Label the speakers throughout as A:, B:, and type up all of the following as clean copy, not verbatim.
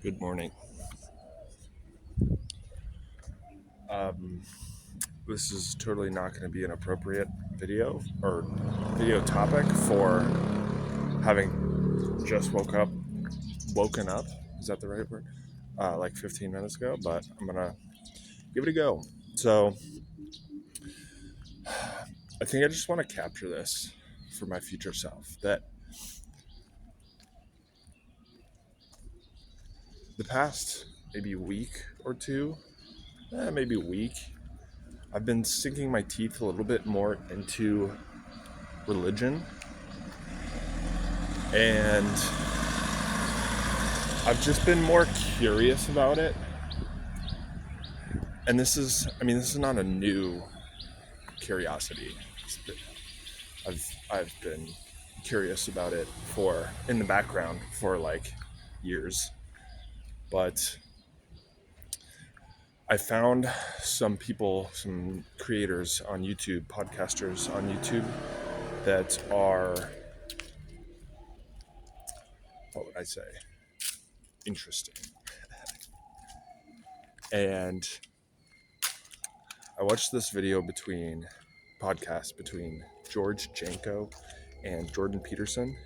A: Good morning. Um, this is totally not going to be an appropriate video or video topic for having just woken up. Is that the right word? Like 15 minutes ago, but I'm gonna give it a go. So I think I just want to capture this for my future self. That the past maybe week or two, maybe a week, I've been sinking my teeth a little bit more into religion, and I've just been more curious about it. And this is not a new curiosity. I've been curious about it for in the background for like years. But I found some creators on YouTube, podcasters on YouTube that are, what would I say, interesting. And I watched this podcast between George Janko and Jordan Peterson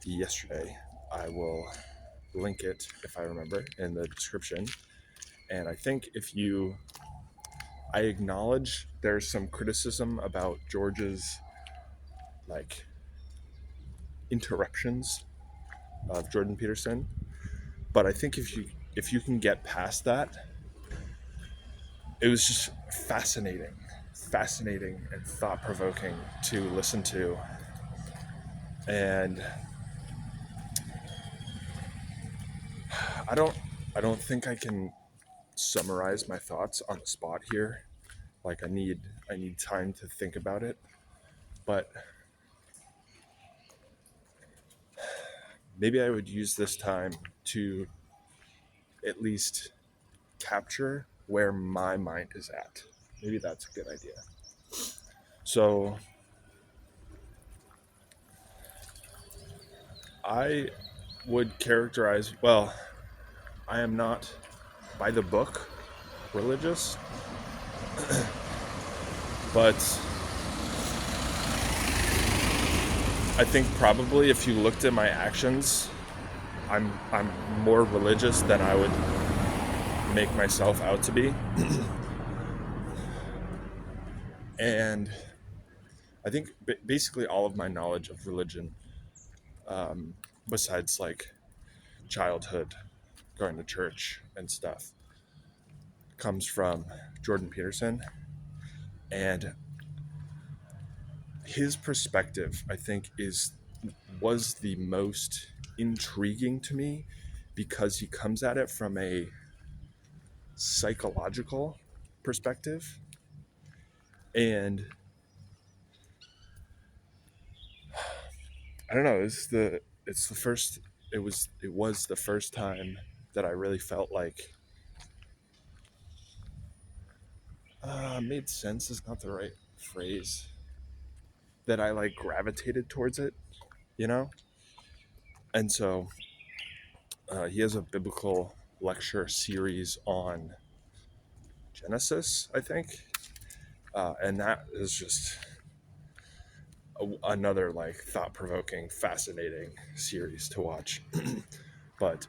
A: yesterday. I will link it, if I remember, in the description. And I think I acknowledge there's some criticism about George's like interruptions of Jordan Peterson, but I think if you can get past that, it was just fascinating and thought provoking to listen to. And I don't I don't think I can summarize my thoughts on the spot here. Like I need time to think about it. But maybe I would use this time to at least capture where my mind is at. Maybe that's a good idea. So I would characterize, well, I am not by the book religious, but I think probably if you looked at my actions, I'm more religious than I would make myself out to be. And I think basically all of my knowledge of religion, besides like childhood, going to church and stuff, comes from Jordan Peterson. And his perspective, I think, was the most intriguing to me because he comes at it from a psychological perspective. And I don't know, it's the first it was the first time that I really felt like made sense is not the right phrase, that I like gravitated towards it, you know? And so he has a biblical lecture series on Genesis, I think. And that is just another like thought-provoking, fascinating series to watch. But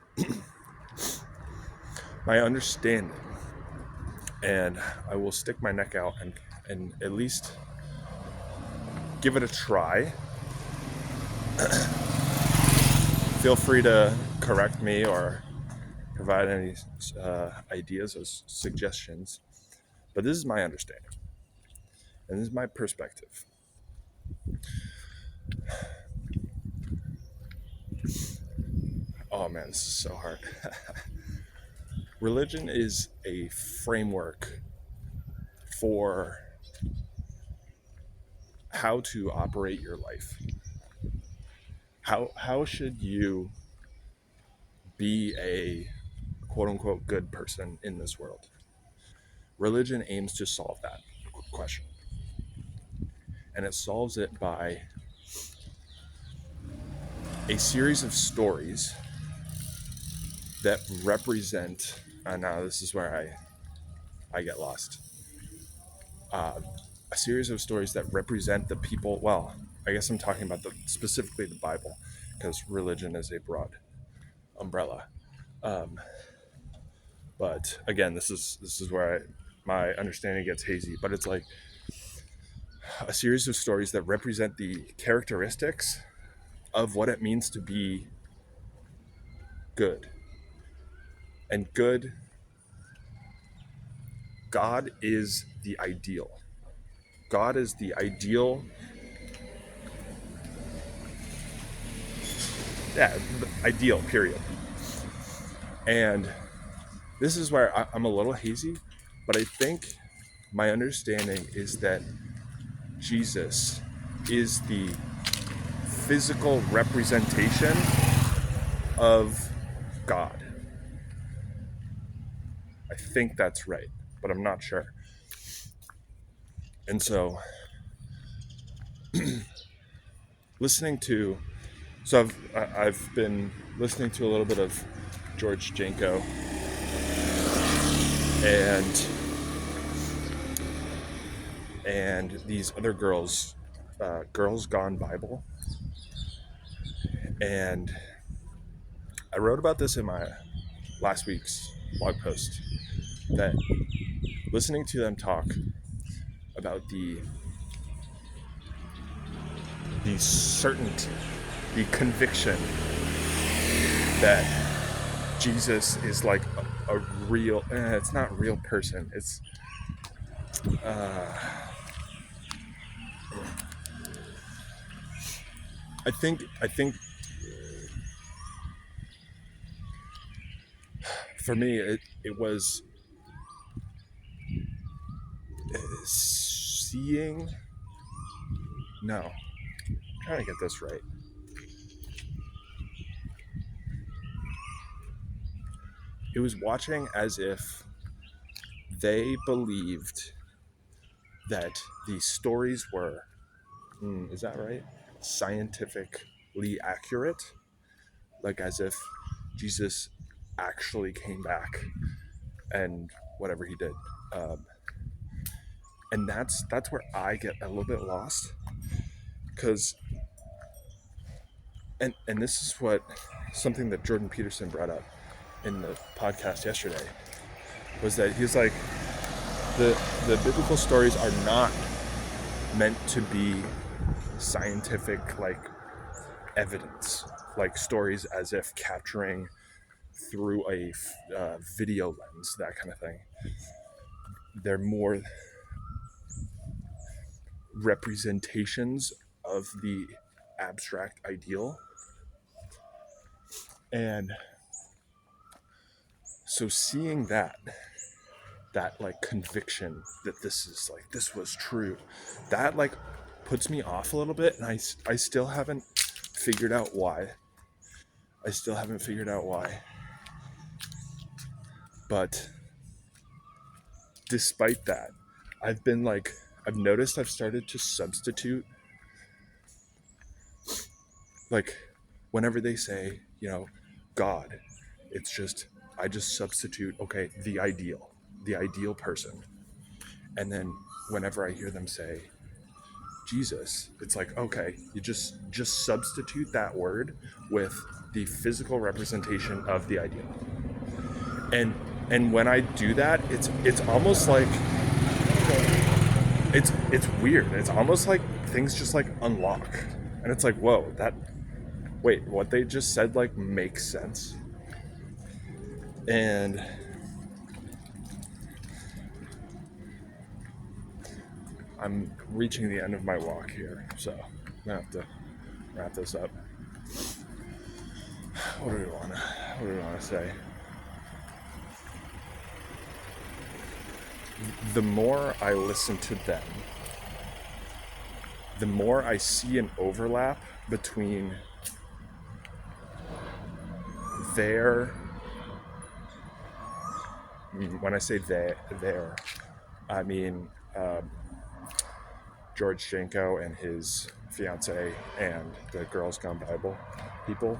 A: my understanding, and I will stick my neck out and at least give it a try. Feel free to correct me or provide any ideas or suggestions. But this is my understanding, and this is my perspective. Oh man, this is so hard. Religion is a framework for how to operate your life. How should you be a quote unquote good person in this world? Religion aims to solve that question. And it solves it by a series of stories that represent, now this is where I get lost. A series of stories that represent the people. Well, I guess I'm talking about specifically the Bible, because religion is a broad umbrella. Um, but again, this is where my understanding gets hazy. But it's like a series of stories that represent the characteristics of what it means to be good. And good, God is the ideal. God is the ideal. Yeah, ideal, period. And this is where I'm a little hazy, but I think my understanding is that Jesus is the physical representation of God. I think that's right, but I'm not sure. And so, listening to, so I've been listening to a little bit of George Janko and these other girls, Girls Gone Bible, and I wrote about this in my last week's blog post, that listening to them talk about the certainty, the conviction that Jesus is like a real, it's not real person, it's I think for me it was seeing, no, I'm trying to get this right. It was watching as if they believed that the stories were, is that right? Scientifically accurate, like as if Jesus actually came back and whatever he did. Um, and that's where I get a little bit lost, because and this is what something that Jordan Peterson brought up in the podcast yesterday, was that he's like, the biblical stories are not meant to be scientific, like evidence, like stories as if capturing through a video lens, that kind of thing. They're more representations of the abstract ideal. And so seeing that like conviction that this was true, that like puts me off a little bit, and I still haven't figured out why. But despite that, I've noticed I've started to substitute, like whenever they say, God, it's just, I just substitute, okay, the ideal person. And then whenever I hear them say Jesus, it's like, okay, you just substitute that word with the physical representation of the ideal. And when I do that, it's almost like it's weird. It's almost like things just like unlock. And it's like, whoa, wait, what they just said like makes sense. And I'm reaching the end of my walk here, so I'm gonna have to wrap this up. What do we want to say? The more I listen to them, the more I see an overlap between their, when I say their, I mean George Janko and his fiance and the Girls Gone Bible people.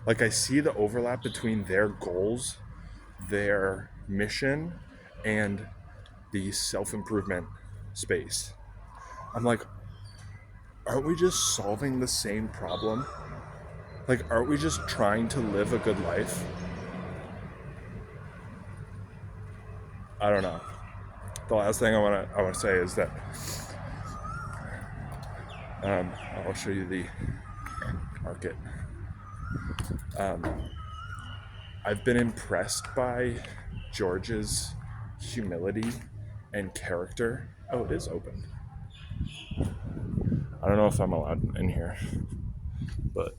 A: Like, I see the overlap between their goals, their mission, and the self-improvement space. I'm like, aren't we just solving the same problem? Like, aren't we just trying to live a good life? I don't know. The last thing I want to say is that I'll show you the market. I've been impressed by George's humility and character. Oh, it is open. I don't know if I'm allowed in here, but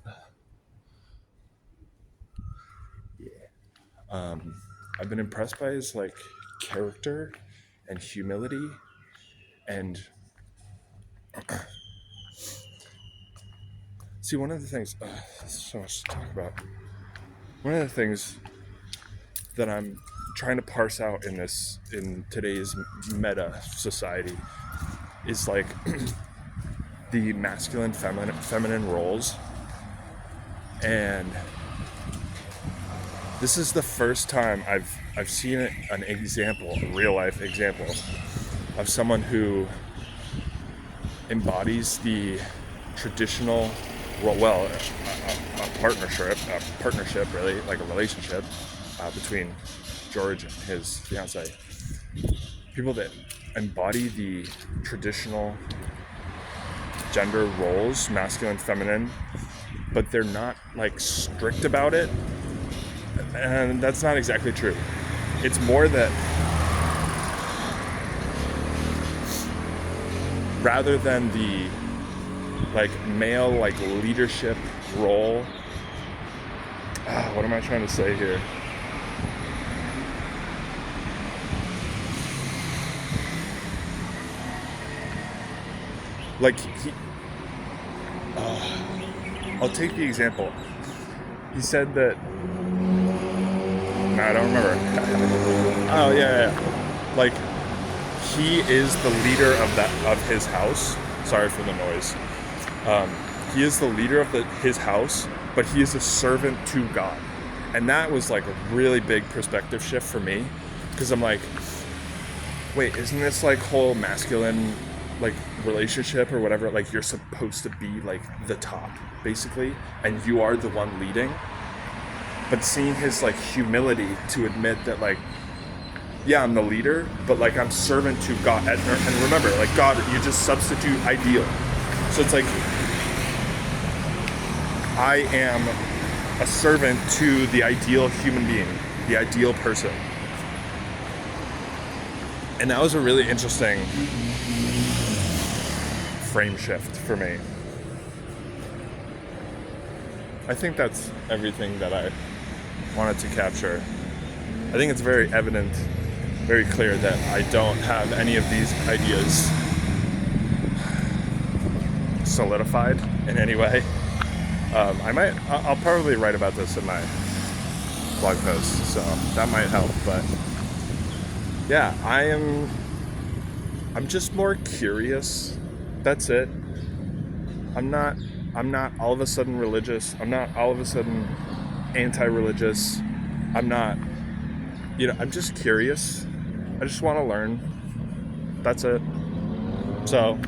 A: I've been impressed by his like character and humility, and see, one of the things so much to talk about. One of the things that I'm trying to parse out in today's meta society is like the masculine feminine roles, and this is the first time I've seen an example, a real life example of someone who embodies the traditional role, a partnership really, like a relationship between George and his fiance. People that embody the traditional gender roles, masculine, feminine, but they're not like strict about it. And that's not exactly true. It's more that rather than the like male like leadership role, what am I trying to say here? Like I'll take the example. He said that. No, I don't remember. Oh yeah. Like he is the leader of his house. Sorry for the noise. He is the leader of his house, but he is a servant to God, and that was like a really big perspective shift for me, because I'm like, wait, isn't this like whole masculine like relationship or whatever, like you're supposed to be like the top basically and you are the one leading? But seeing his like humility to admit that like, yeah, I'm the leader, but like I'm servant to God, and remember, like God, you just substitute ideal. So it's like I am a servant to the ideal human being, the ideal person. And that was a really interesting frame shift for me. I think that's everything that I wanted to capture. I think it's very evident, very clear that I don't have any of these ideas solidified in any way. I'll probably write about this in my blog post, so that might help. But yeah, I'm just more curious. That's it. I'm not all of a sudden religious. I'm not all of a sudden anti-religious. I'm not, I'm just curious. I just want to learn. That's it. So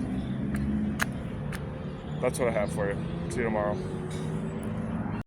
A: that's what I have for you. See you tomorrow.